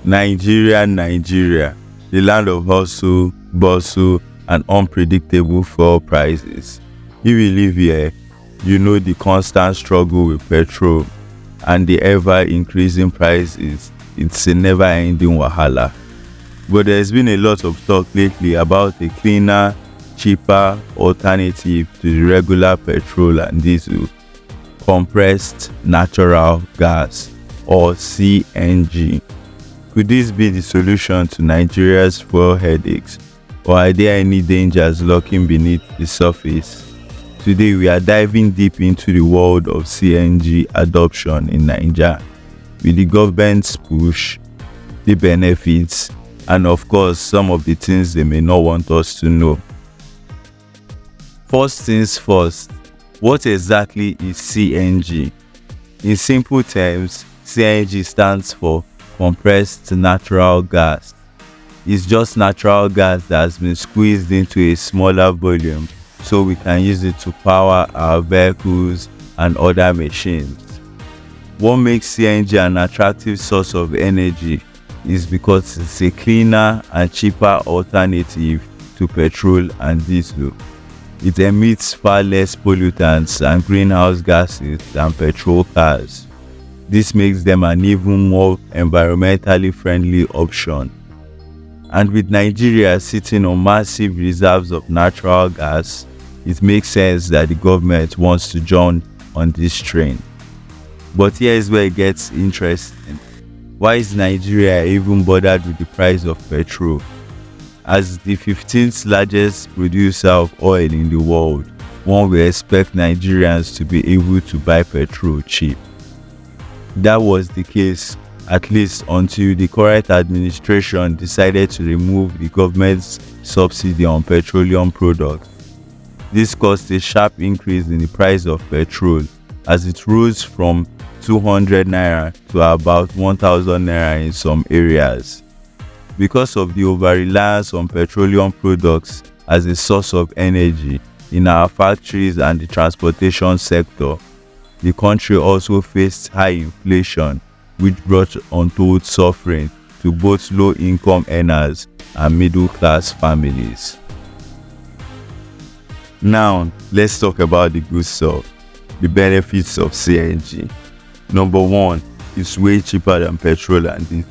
Nigeria, the land of hustle, bustle, and unpredictable fuel prices. If you live here, you know the constant struggle with petrol and the ever-increasing prices. It's a never-ending wahala. But there's been a lot of talk lately about a cleaner, cheaper alternative to the regular petrol and diesel: compressed natural gas, or CNG. Could this be the solution to Nigeria's fuel headaches, or are there any dangers lurking beneath the surface? Today we are diving deep into the world of CNG adoption in Nigeria, with the government's push, the benefits, and of course some of the things they may not want us to know. First things first, what exactly is CNG? In simple terms, CNG stands for compressed natural gas. It's just natural gas that has been squeezed into a smaller volume so we can use it to power our vehicles and other machines. What makes CNG an attractive source of energy is because it's a cleaner and cheaper alternative to petrol and diesel. It emits far less pollutants and greenhouse gases than petrol cars. This makes them an even more environmentally friendly option. And with Nigeria sitting on massive reserves of natural gas, it makes sense that the government wants to join on this train. But here is where it gets interesting. Why is Nigeria even bothered with the price of petrol? As the 15th largest producer of oil in the world, one will expect Nigerians to be able to buy petrol cheap. That was the case at least until the current administration decided to remove the government's subsidy on petroleum products. This caused a sharp increase in the price of petrol, as it rose from 200 naira to about 1,000 naira in some areas. Because of the over-reliance on petroleum products as a source of energy in our factories and the transportation sector, the country also faced high inflation, which brought untold suffering to both low-income earners and middle-class families. Now, let's talk about the good stuff, the benefits of CNG. Number one, it's way cheaper than petrol and diesel.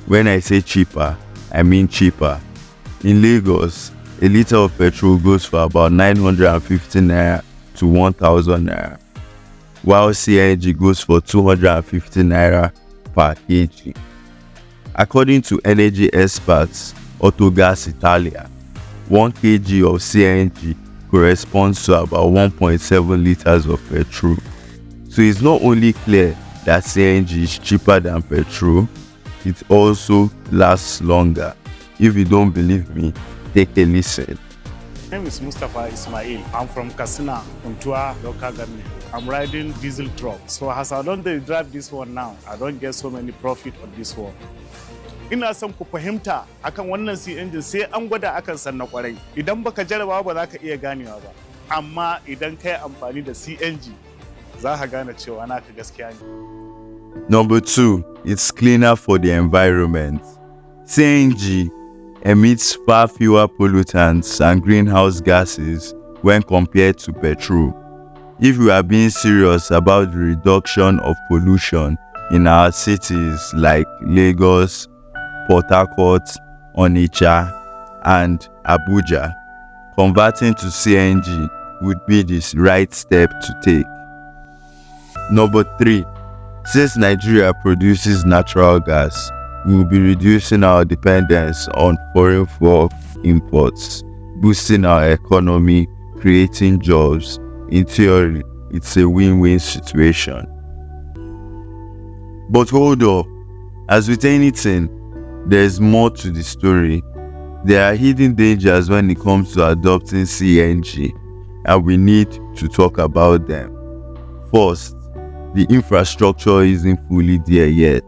When I say cheaper, I mean cheaper. In Lagos, a liter of petrol goes for about 950 naira to 1,000 naira, while CNG goes for 250 naira per kg. According to energy experts Autogas Italia, 1 kg of CNG corresponds to about 1.7 liters of petrol. So it's not only clear that CNG is cheaper than petrol, it also lasts longer. If you don't believe me, take a listen. My name is Mustafa Ismail. I'm from Katsina, Untua local government. I'm riding diesel truck. So as I don't drive this one now, I don't get so many profit on this one. Ina son ku fahimta akan wannan CNG sai an gwada akan sanna kwarai. Idan baka jarraba ba za ka iya ganewa ba. Amma idan kai amfani da CNG, za ka gane cewa naka gaskiya ne. Number two, it's cleaner for the environment. CNG emits far fewer pollutants and greenhouse gases when compared to petrol. If we are being serious about the reduction of pollution in our cities like Lagos, Port Harcourt, Onitsha, and Abuja, converting to CNG would be the right step to take. Number three, since Nigeria produces natural gas, we will be reducing our dependence on foreign fuel imports, boosting our economy, creating jobs. In theory, it's a win-win situation. But hold up, as with anything, there's more to the story. There are hidden dangers when it comes to adopting CNG, and we need to talk about them. First, the infrastructure isn't fully there yet.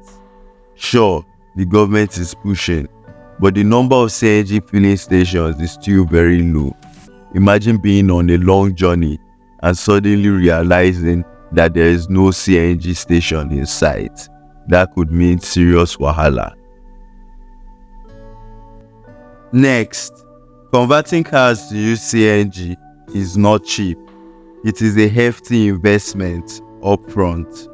Sure, the government is pushing, but the number of CNG filling stations is still very low. Imagine being on a long journey and suddenly realizing that there is no CNG station in sight. That could mean serious wahala. Next, converting cars to use CNG is not cheap. It is a hefty investment upfront.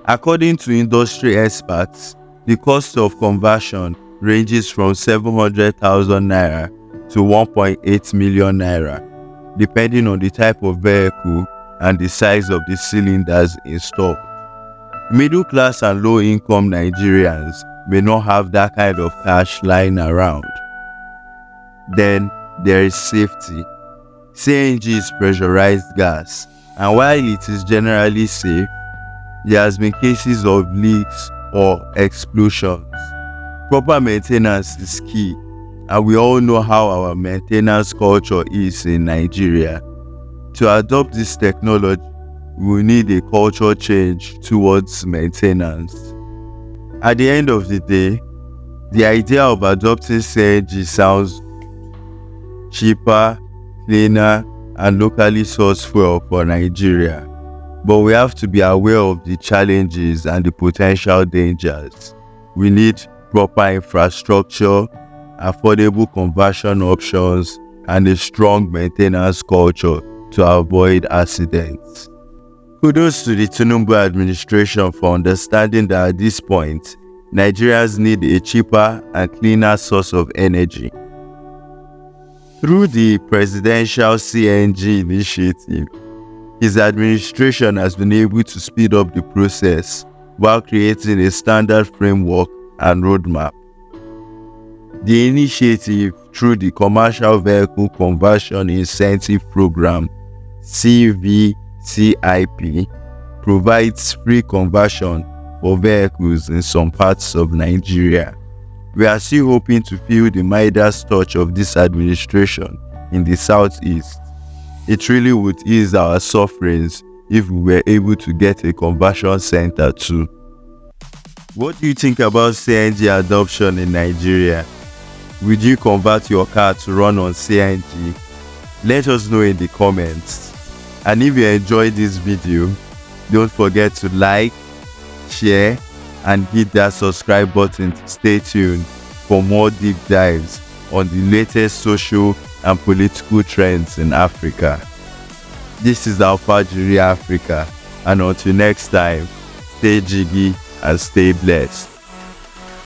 According to industry experts, the cost of conversion ranges from 700,000 naira to 1.8 million naira, depending on the type of vehicle and the size of the cylinders installed. Middle class and low income Nigerians may not have that kind of cash lying around. Then there is safety. CNG is pressurized gas, and while it is generally safe, there has been cases of leaks or explosions. Proper maintenance is key, and we all know how our maintenance culture is in Nigeria. To adopt this technology, we will need a culture change towards maintenance. At the end of the day, the idea of adopting CNG sounds cheaper, cleaner, and locally sourced fuel for Nigeria. But we have to be aware of the challenges and the potential dangers. We need proper infrastructure, affordable conversion options, and a strong maintenance culture to avoid accidents. Kudos to the Tinubu administration for understanding that at this point, Nigerians need a cheaper and cleaner source of energy. Through the presidential CNG initiative, his administration has been able to speed up the process while creating a standard framework and roadmap. The initiative, through the Commercial Vehicle Conversion Incentive Program (CVCIP), provides free conversion for vehicles in some parts of Nigeria. We are still hoping to feel the Midas touch of this administration in the southeast. It really would ease our sufferings if we were able to get a conversion center too. What do you think about CNG adoption in Nigeria? Would you convert your car to run on CNG? Let us know in the comments. And if you enjoyed this video, don't forget to like, share, and hit that subscribe button to stay tuned for more deep dives on the latest social and political trends in Africa. This is Alfajiri Africa, and until next time, stay jiggy and stay blessed.